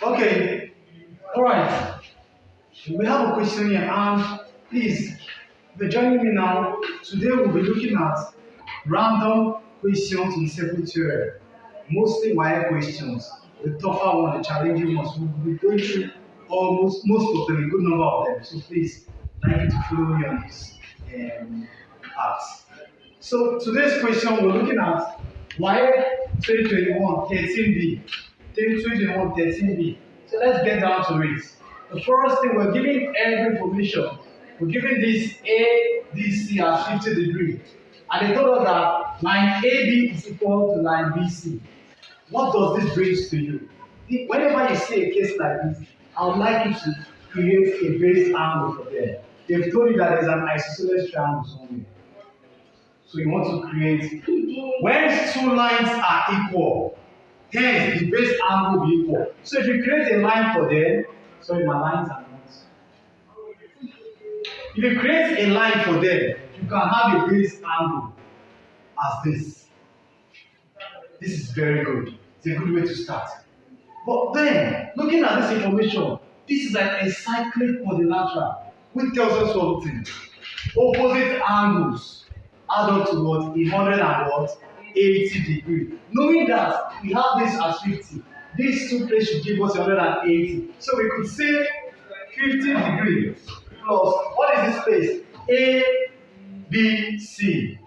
Okay, all right. We have a question here, and please, if you're joining me now, today we'll be looking at random questions in simple theorem, mostly wire questions. The tougher one, the challenging ones, we'll be going through almost most of them, a good number of them. So please, I'd like you to follow me on this part. So today's question we're looking at wire 2021 13B. 2021 13B. So let's get down to it. The first thing, we're giving every information. We're giving this A, B, C as 50 degrees. And they told us that line AB is equal to line BC. What does this bring to you? Whenever you see a case like this, I would like you to create a base angle for them. They've told you that there's an isosceles triangle somewhere. So you want to create, when two lines are equal, hence the base angle will be equal. So if you create a line for them, sorry, my lines are not. If you create a line for them, you can have a base angle as this. This is very good. It's a good way to start. But then, looking at this information, this is an encyclic quadrilateral, which tells us something. Opposite angles add up to what? 180 degrees. Knowing that we have this as 50, these two places should give us 180. So we could say 50 degrees plus, what is this place? A, B, C.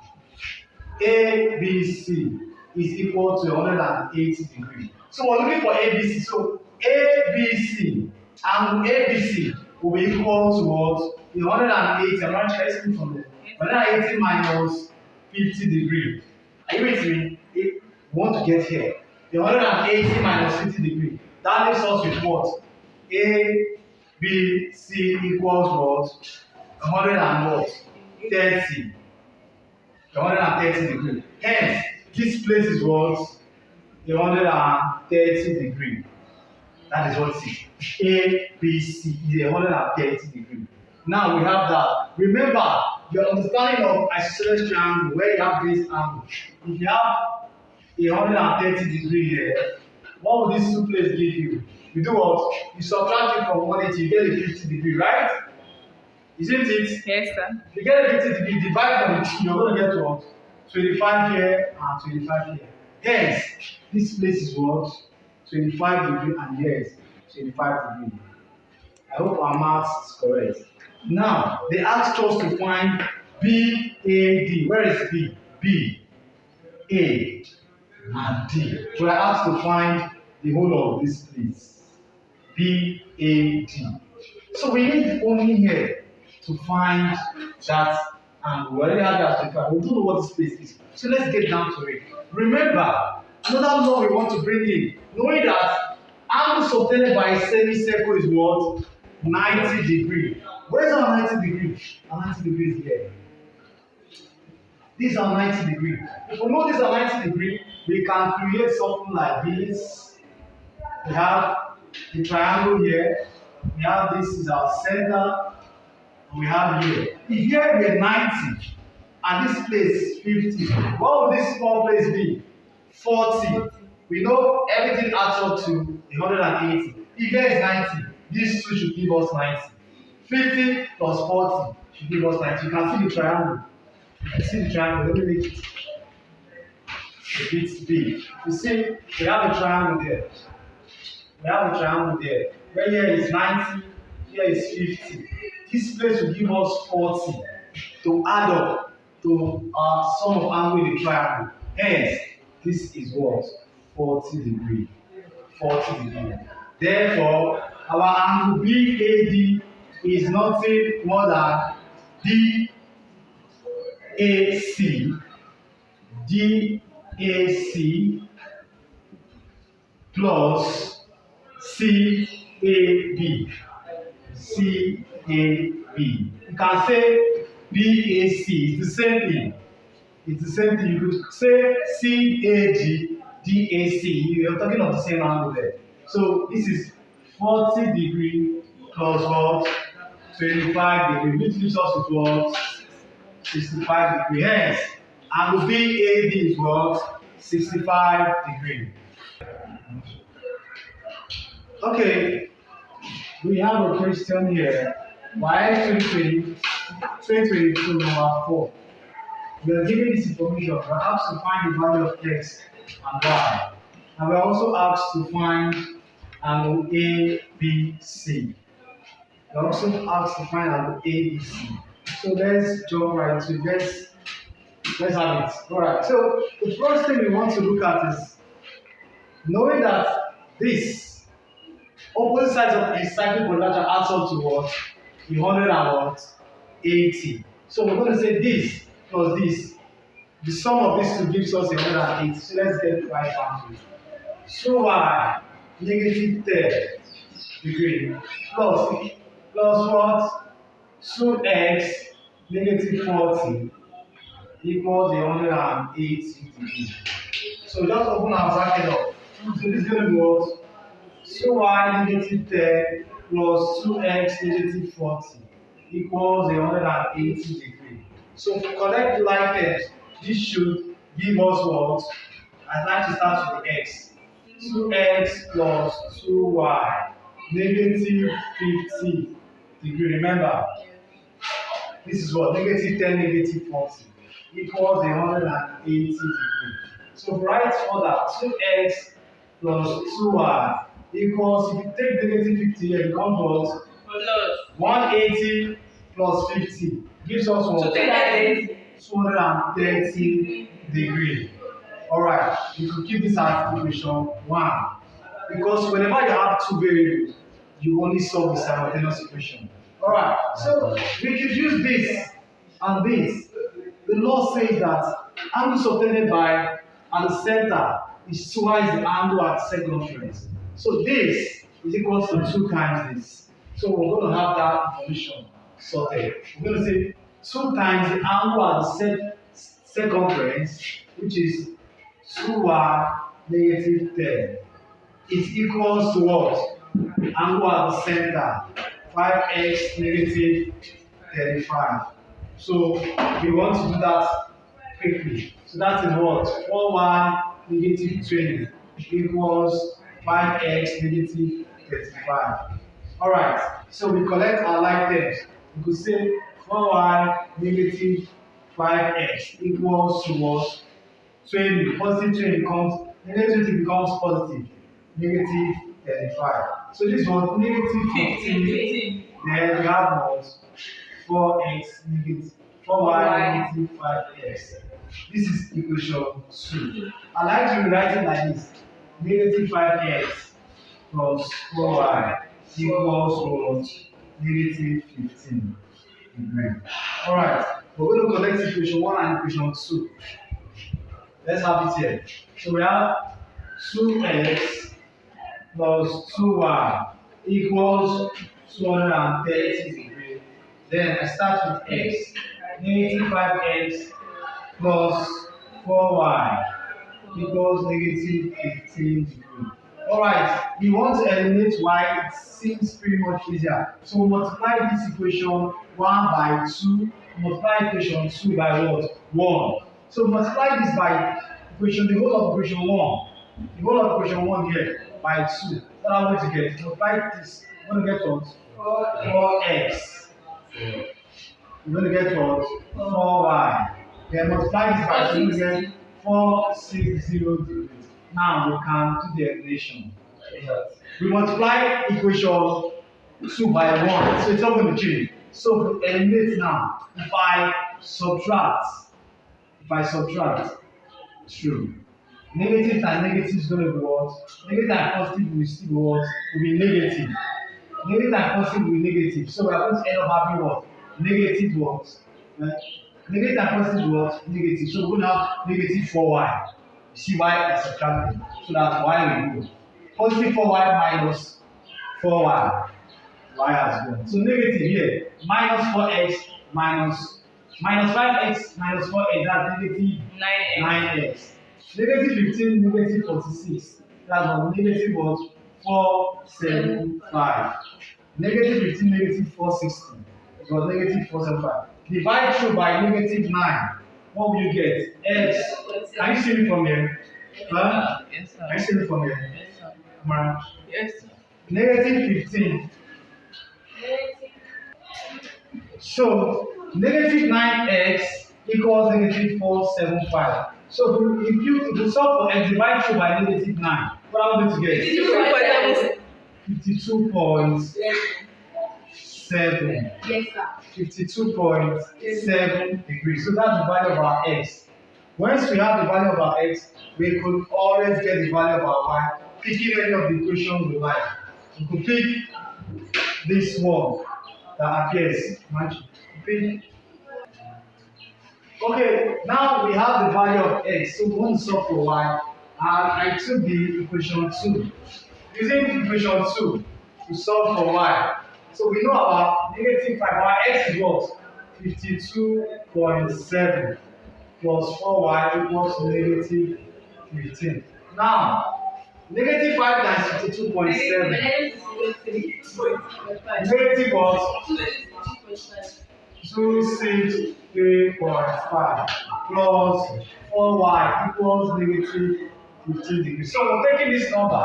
A, B, C is equal to 180 degrees. So we're looking for ABC. So ABC, angle ABC will be equal to what? 180. I'm not checking from there. 180 minus 50 degrees. Are you with me? If we want to get here, the 180 minus 50 degrees. That leaves us with what? A, B, C equals what? 130. 130 degrees. Hence, this place is what? 130 degrees. That is what it is. A, B, C is 130 degrees. Now we have that. Remember, your understanding of isosceles triangle, where you have this angle. If you have 130 degrees here, what will these two places give you? You do what? You subtract it from 180, you get a 50 degree, right? Isn't it? Yes, sir. If you get a 50 degree, divide from the 2, you're going to get what? 25 here and 25 here. Hence, this place is what? 25 degree and here is 25 degree. I hope our math is correct. Now, they asked us to find BAD. Where is B? B, A, and D. So I asked to find the whole of this place. BAD. So we need only here to find that, and we already have that. We don't know what this place is. So let's get down to it. Remember, another law we want to bring in, knowing that angle subtended by a semicircle is what? 90 degrees. Where's our 90 degrees? Our 90 degrees here. These are 90 degrees. If we know these are 90 degrees, we can create something like this. We have the triangle here. We have this is our center. And we have here. If here we are 90 and this place is 50, what will this small place be? 40. We know everything adds up to 180. If here is 90, these two should give us 90. 50 plus 40 should give us 90. You can see the triangle. You can see the triangle. Let me make it a bit big. You see, we have a triangle there. We have a triangle there. Where here is 90, here is 50. This place will give us 40 to add up to our sum of angle in the triangle. Hence, this is what? 40 degrees. 40 degrees. Therefore, our angle BAD is nothing more than DAC plus CAB. You can say BAC, it's the same thing. It's the same thing. You could say CAG, you're talking of the same angle there. So this is 40 degrees plus what? 25 degrees, which leaves us with what? 65 degrees. Hence, angle BAD is what? 65 degrees. Okay, we have a question here. Why 2022 number 4? We are given this information. We are asked to find the value of x and y. And we are also asked to find angle A, B, C. We are also asked to find angle A, B, C. So let's jump right to it. Let's have it. Alright, so the first thing we want to look at is knowing that this opposite sides of encyclic quadrilateral adds up to what? 180. So we're going to say this plus this. The sum of these two gives us 180. So let's get right down to it. So y negative 10 degree plus what? 2x negative 40 equals 180 degrees. So just open our bracket up. So this is going to be what? 2y negative 10 plus 2x negative 40 equals 180 degrees. So to collect like terms, this should give us what? I'd like to start with the x. 2x plus 2y negative 50 degree. Remember, this is what? Negative 10 negative 40 equals 180 degrees. So write further, 2x plus 2y equals, if you take negative 50 here, it becomes what? 180 plus 50 gives us what? 230 degrees. Alright, you could keep this as equation 1. Because whenever you have two variables, you only solve the simultaneous equation. Alright, so we could use this and this. The law says that angle subtended by at the center is twice the angle at circumference. So this is equal to 2 times this. So we're going to have that information sorted. We're going to say 2 times the angle at the circumference, which is 2y negative 10. Is equals to what? Angle at the center, 5x negative 35. So we want to do that quickly. So that is what? 4y negative 20 equals 5x negative 35. Alright, so we collect our like terms. We could say 4y negative 5x equals to what? 20. Positive 20 becomes, negative 20 becomes positive. Negative 35. So this was negative 15. Then we have what? 4x negative 4y negative 5x. This is equation 2. I like to rewrite it like this. Negative 5x plus 4y equals what? Negative 15 degree. Alright, we're going to collect equation 1 and equation 2. Let's have it here. So we have 2x plus 2y equals 230 degrees. Then I start with x. Negative 5x plus 4y equals negative 15 degrees. Alright, we want to eliminate y. It seems pretty much easier. So we multiply this equation 1 by 2, multiply equation 2 by what? 1. So multiply this by equation, the whole of equation 1. The whole of equation 1 here by 2. What I'm going to get? Multiply this. We're going to get what? 4x. We're going to get what? 4y. Then multiply this by 2, we're going to get 460 degrees. Now we can do the elimination. We multiply equation 2 by 1. So it's not going to change. So we eliminate now. If I subtract, true. Negative times negative is going to be what? Negative times positive will still be what? Will be negative. Negative times positive will be negative. So we are going to end up having what? Negative what? Right? Negative times positive what? Negative. So we're going to have negative 4y. You see y is subtracted. So that's y will go. Positive 4y minus 4y. Y has gone. So negative here. Minus 4x minus 5x minus 4x, that's negative 9x. Negative 15, negative 46. That's what? Negative what? 475. Negative 15, negative 460. It was negative 475. Divide through by negative 9. What will you get? X. Can you see me from here? Huh? Yes, sir. Can you see me from here? Yes, sir. Come on. Yes, sir. negative 15. So negative 9x equals negative 475. So if you solve for x, divide through by negative 9. What are we going to get? 52.7. Yes, sir. 52.7 degrees. So that's the value of our x. Once we have the value of our x, we could always get the value of our y, picking any of the equations we like. We could pick this one that appears. Pick. Okay, now we have the value of x. So we want to solve for y. And I took the equation 2. Using equation 2 to solve for y. So we know our negative 5, our x is what? 52.7 plus 4y equals negative 15. Now, negative 5 times 52.7. Negative what? 263.5 plus 4y equals negative 15 degrees. So we're taking this number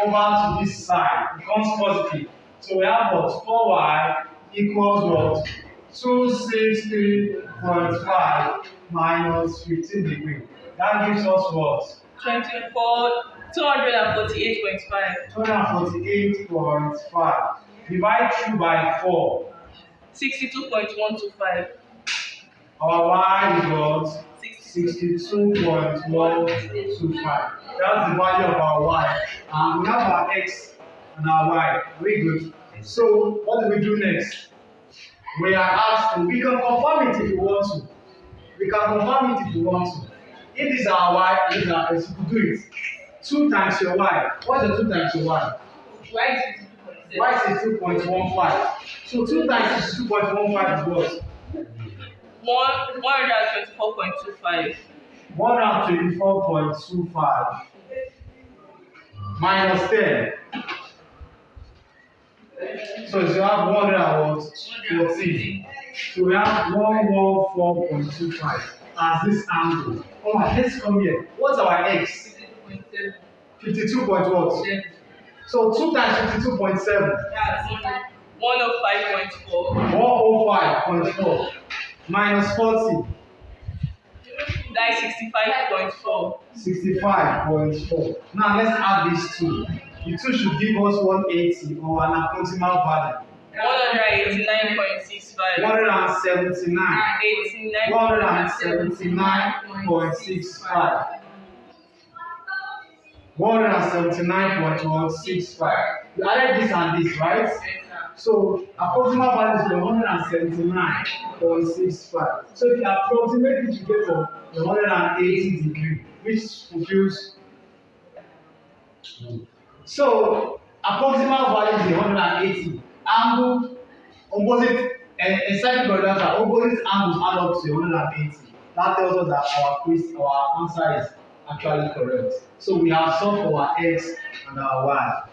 over to this side, it becomes positive. So we have what? 4y equals what? 263.5 minus 15 degrees. That gives us what? 248.5. 248.5. Divide through by 4. 62.125. Our y is what? 62.125. That's the value of our y. And we have our x and our y. Very good. So what do we do next? We are asked to, we can confirm it if we want to. We can confirm it if we want to. If this is our y, this is our x, we could do it. 2 times your y. What is the 2 times your y? Y is 2.15. So 2 times 2.15 is what? 124.25. 124.25 minus 10. So you have 114. So we have 114.25 as this angle. Come on, let's come here. What's our x? 52 point what? So 2 times 52.7. That's 105.4. 105.4 minus 40. That is 65.4. 65.4. Now let's add these two. The two should give us 180 or an approximate value. 189.65. 179. 179.65. 179.165. You added this and this, right? So approximate value is 179.65. So if you approximate it, you get 180 degrees, which fulfills. So approximate value is 180. Angle opposite encyclic quadrilateral opposite angles add up to 180. That tells us that our answer is actually correct. So we have solved for our x and our y.